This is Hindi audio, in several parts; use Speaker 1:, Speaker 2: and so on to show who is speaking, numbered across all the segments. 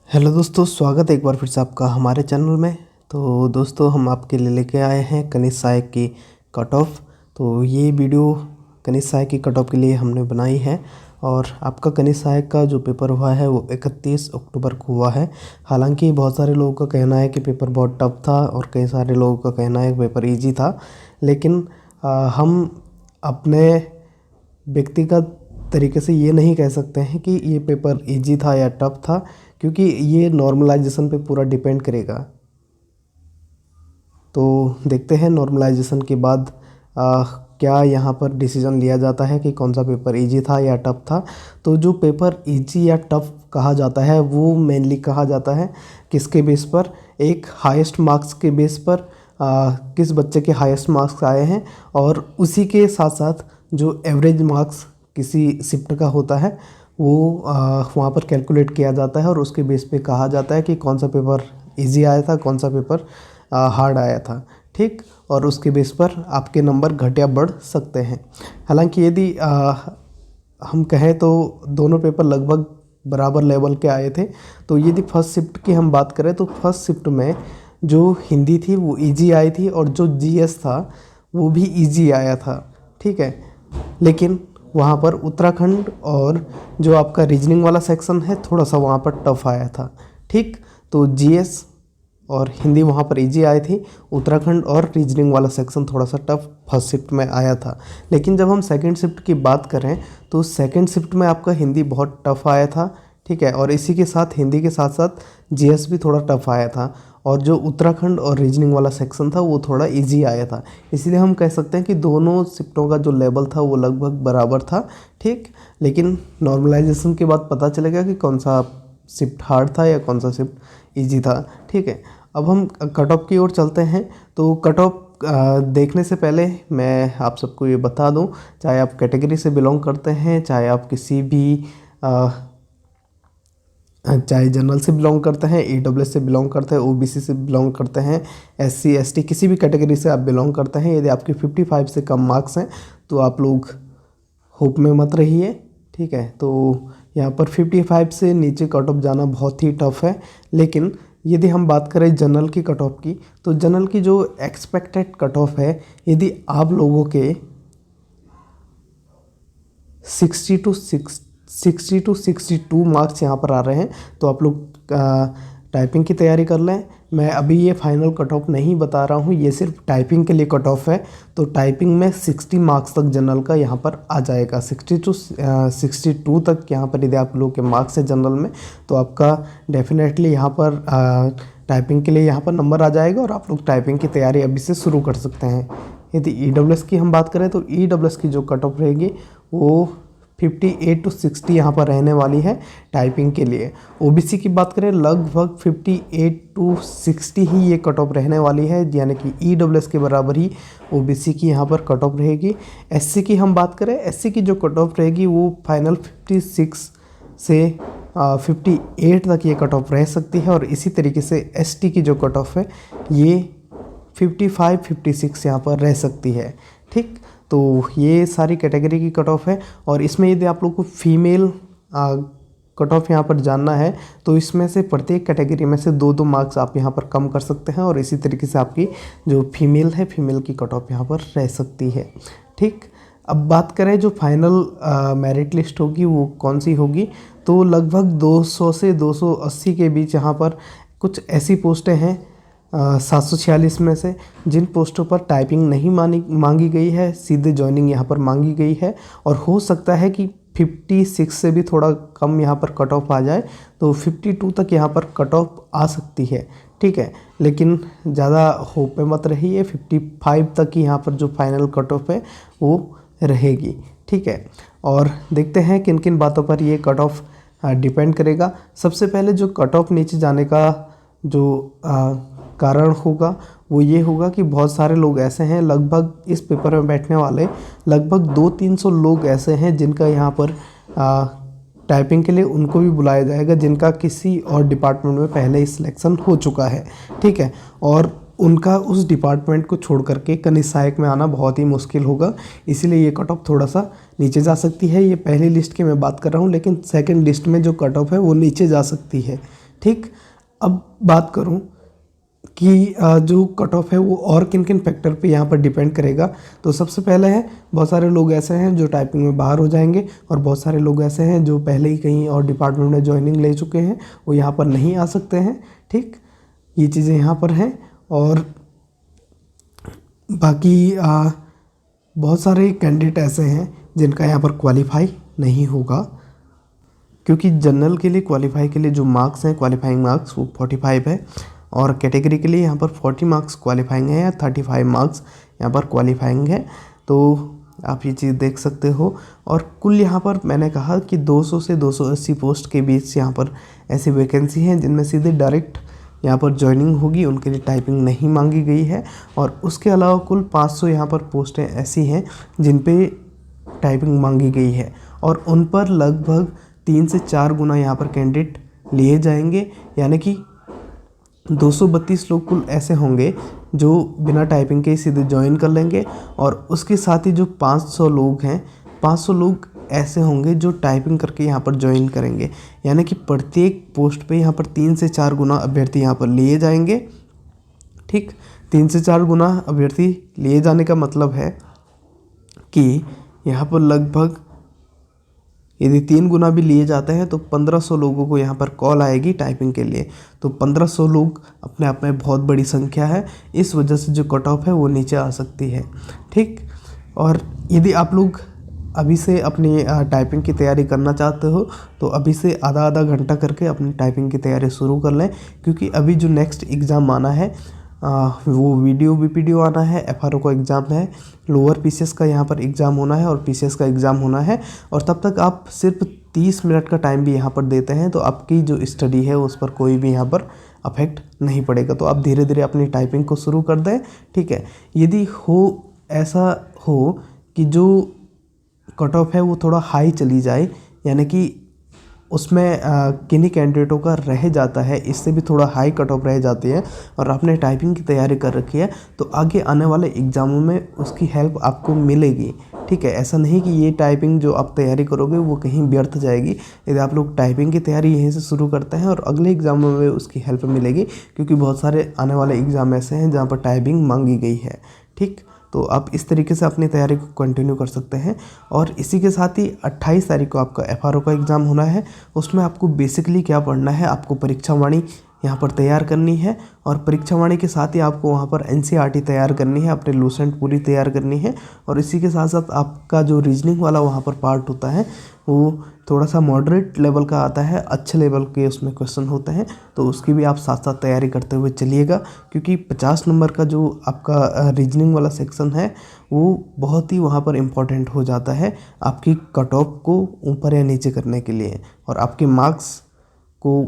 Speaker 1: हेलो दोस्तों, स्वागत है एक बार फिर से आपका हमारे चैनल में। तो दोस्तों, हम आपके लिए लेके आए हैं कनिष्क सहायक की कट ऑफ। तो ये वीडियो कनिष्क सहायक की कट ऑफ के लिए हमने बनाई है। और आपका कनिष्क सहायक का जो पेपर हुआ है वो 31 अक्टूबर को हुआ है। हालांकि बहुत सारे लोगों का कहना है कि पेपर बहुत टफ था और कई सारे लोगों का कहना है कि पेपर ईजी था। लेकिन हम अपने व्यक्तिगत तरीके से ये नहीं कह सकते हैं कि ये पेपर इजी था या टफ था, क्योंकि ये नॉर्मलाइजेशन पे पूरा डिपेंड करेगा। तो देखते हैं नॉर्मलाइजेशन के बाद क्या यहाँ पर डिसीजन लिया जाता है कि कौन सा पेपर इजी था या टफ था। तो जो पेपर इजी या टफ कहा जाता है वो मेनली कहा जाता है किसके बेस पर, एक हाईएस्ट मार्क्स के बेस पर, किस बच्चे के हाईएस्ट मार्क्स आए हैं, और उसी के साथ साथ जो एवरेज मार्क्स किसी शिफ्ट का होता है वो वहाँ पर कैलकुलेट किया जाता है और उसके बेस पे कहा जाता है कि कौन सा पेपर इजी आया था, कौन सा पेपर हार्ड आया था। ठीक, और उसके बेस पर आपके नंबर घट या बढ़ सकते हैं। हालांकि यदि हम कहें तो दोनों पेपर लगभग बराबर लेवल के आए थे। तो यदि फर्स्ट शिफ्ट की हम बात करें तो फर्स्ट शिफ्ट में जो हिंदी थी वो इजी आई थी और जो जीएस था वो भी इजी आया था। ठीक है, लेकिन वहाँ पर उत्तराखंड और जो आपका रीजनिंग वाला सेक्शन है थोड़ा सा वहाँ पर टफ आया था। ठीक, तो जीएस और हिंदी वहाँ पर इजी आई थी, उत्तराखंड और रीजनिंग वाला सेक्शन थोड़ा सा टफ फर्स्ट शिफ्ट में आया था। लेकिन जब हम सेकंड शिफ्ट की बात करें तो सेकंड शिफ्ट में आपका हिंदी बहुत टफ आया था। ठीक है, और इसी के साथ हिंदी के साथ साथ जीएस भी थोड़ा टफ आया था, और जो उत्तराखंड और रीजनिंग वाला सेक्शन था वो थोड़ा इजी आया था। इसलिए हम कह सकते हैं कि दोनों शिफ्टों का जो लेवल था वो लगभग बराबर था। ठीक, लेकिन नॉर्मलाइजेशन के बाद पता चलेगा कि कौन सा शिफ्ट हार्ड था या कौन सा शिफ्ट इजी था। ठीक है, अब हम कट ऑफ की ओर चलते हैं। तो कट ऑफ देखने से पहले मैं आप सबको ये बता दूं, चाहे आप कैटेगरी से बिलोंग करते हैं, चाहे आप किसी भी चाहे जनरल से बिलोंग करते हैं, ईडब्ल्यूएस से बिलोंग करते हैं, ओबीसी से बिलोंग करते हैं, एससी एसटी किसी भी कैटेगरी से आप बिलोंग करते हैं, यदि आपके 55 से कम मार्क्स हैं तो आप लोग होप में मत रहिए। ठीक है, तो यहाँ पर 55 से नीचे कट ऑफ जाना बहुत ही टफ है। लेकिन यदि हम बात करें जनरल की कट ऑफ की, तो जनरल की जो एक्सपेक्टेड कट ऑफ है, यदि आप लोगों के 60 टू 62 मार्क्स यहाँ पर आ रहे हैं तो आप लोग टाइपिंग की तैयारी कर लें। मैं अभी ये फाइनल कट ऑफ नहीं बता रहा हूँ, ये सिर्फ टाइपिंग के लिए कट ऑफ है। तो टाइपिंग में 60 मार्क्स तक जनरल का यहाँ पर आ जाएगा। 60 टू 62 तक यहाँ पर यदि आप लोगों के मार्क्स है जनरल में तो आपका डेफिनेटली यहाँ पर टाइपिंग के लिए यहाँ पर नंबर आ जाएगा और आप लोग टाइपिंग की तैयारी अभी से शुरू कर सकते हैं। यदि ईडब्ल्यूएस की हम बात करें तो ईडब्ल्यूएस की जो कट ऑफ रहेगी वो 58 टू 60 यहाँ पर रहने वाली है टाइपिंग के लिए। ओबीसी की बात करें लगभग 58 टू 60 ही ये कट ऑफ रहने वाली है, यानी कि ईडब्ल्यूएस के बराबर ही ओबीसी की यहाँ पर कट ऑफ रहेगी। एससी की हम बात करें, एससी की जो कट ऑफ रहेगी वो फाइनल 56 से 58 तक ये कट ऑफ रह सकती है, और इसी तरीके से एसटी की जो कट ऑफ है ये 55-56 यहाँ पर रह सकती है। ठीक, तो ये सारी कैटेगरी की कट ऑफ है। और इसमें यदि आप लोग को फीमेल कट ऑफ यहाँ पर जानना है तो इसमें से प्रत्येक कैटेगरी में से 2-2 मार्क्स आप यहाँ पर कम कर सकते हैं, और इसी तरीके से आपकी जो फीमेल है फीमेल की कट ऑफ यहाँ पर रह सकती है। ठीक, अब बात करें जो फाइनल मेरिट लिस्ट होगी वो कौन सी होगी, तो लगभग 200 से 280 के बीच यहाँ पर कुछ ऐसी पोस्टें हैं 746 में से जिन पोस्टों पर टाइपिंग नहीं मांगी गई है, सीधे जॉइनिंग यहाँ पर मांगी गई है। और हो सकता है कि 56 से भी थोड़ा कम यहाँ पर कट ऑफ आ जाए, तो 52 तक यहाँ पर कट ऑफ आ सकती है। ठीक है, लेकिन ज़्यादा होप में मत रहिए, 55 तक ही यहाँ पर जो फाइनल कट ऑफ है वो रहेगी। ठीक है, और देखते हैं किन किन बातों पर ये कट ऑफ डिपेंड करेगा। सबसे पहले जो कट ऑफ नीचे जाने का जो कारण होगा वो ये होगा कि बहुत सारे लोग ऐसे हैं, लगभग इस पेपर में बैठने वाले लगभग 200-300 लोग ऐसे हैं जिनका यहाँ पर टाइपिंग के लिए उनको भी बुलाया जाएगा जिनका किसी और डिपार्टमेंट में पहले ही सिलेक्शन हो चुका है। ठीक है, और उनका उस डिपार्टमेंट को छोड़ करके कनिष्क सहायक में आना बहुत ही मुश्किल होगा, इसीलिए ये कट ऑफ थोड़ा सा नीचे जा सकती है। ये पहली लिस्ट की मैं बात कर रहा हूँ, लेकिन सेकंड लिस्ट में जो कट ऑफ है वो नीचे जा सकती है। ठीक। अब बात करूं कि जो कट ऑफ है वो और किन किन फैक्टर पे यहाँ पर डिपेंड करेगा। तो सबसे पहले है, बहुत सारे लोग ऐसे हैं जो टाइपिंग में बाहर हो जाएंगे, और बहुत सारे लोग ऐसे हैं जो पहले ही कहीं और डिपार्टमेंट में ज्वाइनिंग ले चुके हैं, वो यहाँ पर नहीं आ सकते हैं। ठीक, ये चीज़ें यहाँ पर हैं। और बाकी बहुत सारे कैंडिडेट ऐसे हैं जिनका यहाँ पर क्वालिफाई नहीं होगा, क्योंकि जनरल के लिए क्वालिफाई के लिए जो मार्क्स हैं, क्वालिफाइंग मार्क्स, वो 45 है, और कैटेगरी के लिए यहाँ पर 40 मार्क्स क्वालिफाइंग है या 35 मार्क्स यहाँ पर क्वालिफाइंग है। तो आप ये चीज़ देख सकते हो। और कुल यहाँ पर मैंने कहा कि 200 से 280 पोस्ट के बीच यहाँ पर ऐसी वैकेंसी हैं जिनमें सीधे डायरेक्ट यहाँ पर ज्वाइनिंग होगी, उनके लिए टाइपिंग नहीं मांगी गई है। और उसके अलावा कुल 500 यहाँ पर पोस्टें ऐसी हैं जिन पे टाइपिंग मांगी गई है, और उन पर लगभग 3 से 4 गुना यहाँ पर कैंडिडेट लिए जाएंगे। यानी कि 232 लोग कुल ऐसे होंगे जो बिना टाइपिंग के सीधे ज्वाइन कर लेंगे, और उसके साथ ही जो 500 लोग हैं, 500 लोग ऐसे होंगे जो टाइपिंग करके यहाँ पर ज्वाइन करेंगे। यानी कि प्रत्येक पोस्ट पे यहाँ पर 3 से 4 गुना अभ्यर्थी यहाँ पर लिए जाएंगे। ठीक, 3 से 4 गुना अभ्यर्थी लिए जाने का मतलब है कि यहाँ पर लगभग यदि 3 गुना भी लिए जाते हैं तो 1500 लोगों को यहाँ पर कॉल आएगी टाइपिंग के लिए। तो 1500 लोग अपने आप में बहुत बड़ी संख्या है, इस वजह से जो कट ऑफ है वो नीचे आ सकती है। ठीक, और यदि आप लोग अभी से अपनी टाइपिंग की तैयारी करना चाहते हो तो अभी से आधा आधा घंटा करके अपनी टाइपिंग की तैयारी शुरू कर लें, क्योंकि अभी जो नेक्स्ट एग्ज़ाम आना है वो वीडियो बीपीडीओ आना है, एफआरओ का एग्ज़ाम है, लोअर पीसीएस का यहाँ पर एग्ज़ाम होना है और पीसीएस का एग्ज़ाम होना है। और तब तक आप सिर्फ 30 मिनट का टाइम भी यहाँ पर देते हैं तो आपकी जो स्टडी है उस पर कोई भी यहाँ पर अफेक्ट नहीं पड़ेगा। तो आप धीरे धीरे अपनी टाइपिंग को शुरू कर दें। ठीक है, यदि ऐसा हो कि जो कट ऑफ है वो थोड़ा हाई चली जाए, यानी कि उसमें किन्हीं कैंडिडेटों का रह जाता है, इससे भी थोड़ा हाई कट ऑफ रह जाती है, और आपने टाइपिंग की तैयारी कर रखी है, तो आगे आने वाले एग्ज़ामों में उसकी हेल्प आपको मिलेगी। ठीक है, ऐसा नहीं कि ये टाइपिंग जो आप तैयारी करोगे वो कहीं व्यर्थ जाएगी। यदि आप लोग टाइपिंग की तैयारी यहीं से शुरू करते हैं और अगले एग्ज़ामों में उसकी हेल्प मिलेगी, क्योंकि बहुत सारे आने वाले एग्ज़ाम ऐसे हैं जहाँ पर टाइपिंग मांगी गई है। ठीक, तो आप इस तरीके से अपनी तैयारी को कंटिन्यू कर सकते हैं। और इसी के साथ ही 28 तारीख को आपका एफआरओ का एग्ज़ाम होना है। उसमें आपको बेसिकली क्या पढ़ना है, आपको परीक्षा वाणी यहाँ पर तैयार करनी है, और परीक्षा वाणी के साथ ही आपको वहाँ पर एनसीईआरटी तैयार करनी है, अपने लूसेंट पूरी तैयार करनी है। और इसी के साथ साथ आपका जो रीजनिंग वाला वहाँ पर पार्ट होता है वो थोड़ा सा मॉडरेट लेवल का आता है, अच्छे लेवल के उसमें क्वेश्चन होते हैं, तो उसकी भी आप साथ साथ तैयारी करते हुए चलिएगा। क्योंकि 50 नंबर का जो आपका रीजनिंग वाला सेक्शन है वो बहुत ही वहाँ पर इम्पॉर्टेंट हो जाता है आपकी कट ऑफ को ऊपर या नीचे करने के लिए। और आपके मार्क्स को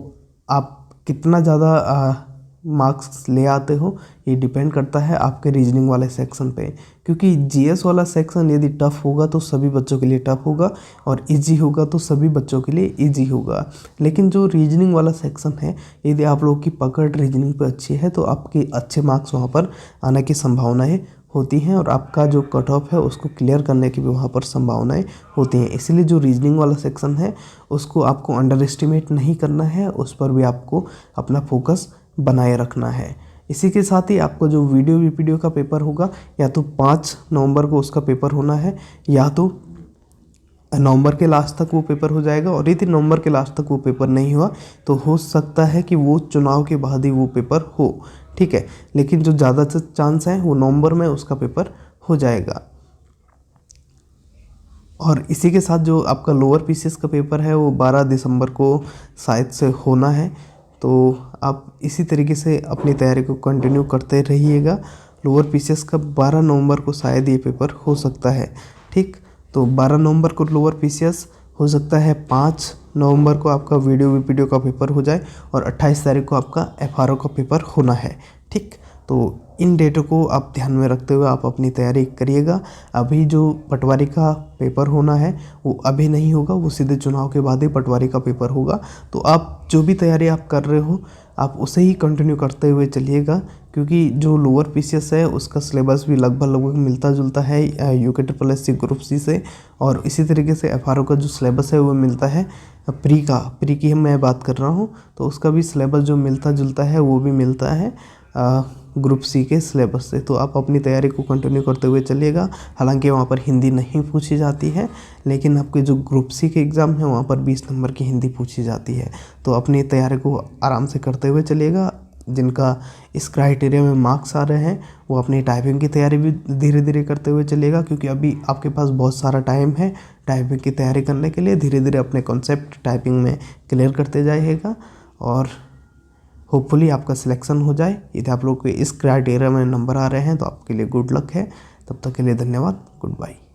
Speaker 1: आप कितना ज़्यादा मार्क्स ले आते हो ये डिपेंड करता है आपके रीजनिंग वाले सेक्शन पे। क्योंकि जीएस वाला सेक्शन यदि टफ़ होगा तो सभी बच्चों के लिए टफ़ होगा, और इजी होगा तो सभी बच्चों के लिए इजी होगा। लेकिन जो रीजनिंग वाला सेक्शन है, यदि आप लोगों की पकड़ रीजनिंग पे अच्छी है तो आपके अच्छे मार्क्स वहाँ पर आने की संभावनाएँ होती हैं, और आपका जो कट ऑफ है उसको क्लियर करने की भी वहाँ पर संभावनाएं होती हैं। इसलिए जो रीजनिंग वाला सेक्शन है उसको आपको अंडर एस्टिमेट नहीं करना है, उस पर भी आपको अपना फोकस बनाए रखना है। इसी के साथ ही आपको जो वीडियो बीपीडीओ का पेपर होगा, या तो 5 नवंबर को उसका पेपर होना है, या तो नवंबर के लास्ट तक वो पेपर हो जाएगा। और यदि नवंबर के लास्ट तक वो पेपर नहीं हुआ तो हो सकता है कि वो चुनाव के बाद ही वो पेपर हो। ठीक है, लेकिन जो ज़्यादा चांस है वो नवंबर में उसका पेपर हो जाएगा। और इसी के साथ जो आपका लोअर पीसीएस का पेपर है वो 12 दिसंबर को शायद से होना है। तो आप इसी तरीके से अपनी तैयारी को कंटिन्यू करते रहिएगा। लोअर पीसीएस का 12 नवंबर को शायद ये पेपर हो सकता है। ठीक, तो 12 नवंबर को लोअर पीसीएस हो सकता है, 5 नवंबर को आपका वीडियो वीपीडीओ का पेपर हो जाए, और 28 तारीख को आपका एफआरओ का पेपर होना है। ठीक, तो इन डेटों को आप ध्यान में रखते हुए आप अपनी तैयारी करिएगा। अभी जो पटवारी का पेपर होना है वो अभी नहीं होगा, वो सीधे चुनाव के बाद ही पटवारी का पेपर होगा। तो आप जो भी तैयारी आप कर रहे हो आप उसे ही कंटिन्यू करते हुए चलिएगा, क्योंकि जो लोअर पीसीएस है उसका सिलेबस भी लगभग मिलता जुलता है UK triple S C group C से, और इसी तरीके से एफआरओ का जो सिलेबस है वो मिलता है प्री की मैं बात कर रहा हूँ, तो उसका भी सिलेबस जो मिलता जुलता है वो भी मिलता है ग्रुप सी के सिलेबस से। तो आप अपनी तैयारी को कंटिन्यू करते हुए चलिएगा। हालांकि वहाँ पर हिंदी नहीं पूछी जाती है, लेकिन आपके जो ग्रुप सी के एग्ज़ाम है वहाँ पर 20 नंबर की हिंदी पूछी जाती है। तो अपनी तैयारी को आराम से करते हुए चलिएगा। जिनका इस क्राइटेरिया में मार्क्स आ रहे हैं वो अपनी टाइपिंग की तैयारी भी धीरे धीरे करते हुए चलिएगा, क्योंकि अभी आपके पास बहुत सारा टाइम है टाइपिंग की तैयारी करने के लिए। धीरे धीरे अपने कॉन्सेप्ट टाइपिंग में क्लियर करते जाइएगा और होपफुली आपका सिलेक्शन हो जाए। यदि आप लोग के इस क्राइटेरिया में नंबर आ रहे हैं तो आपके लिए गुड लक है। तब तक के लिए धन्यवाद, गुड बाय।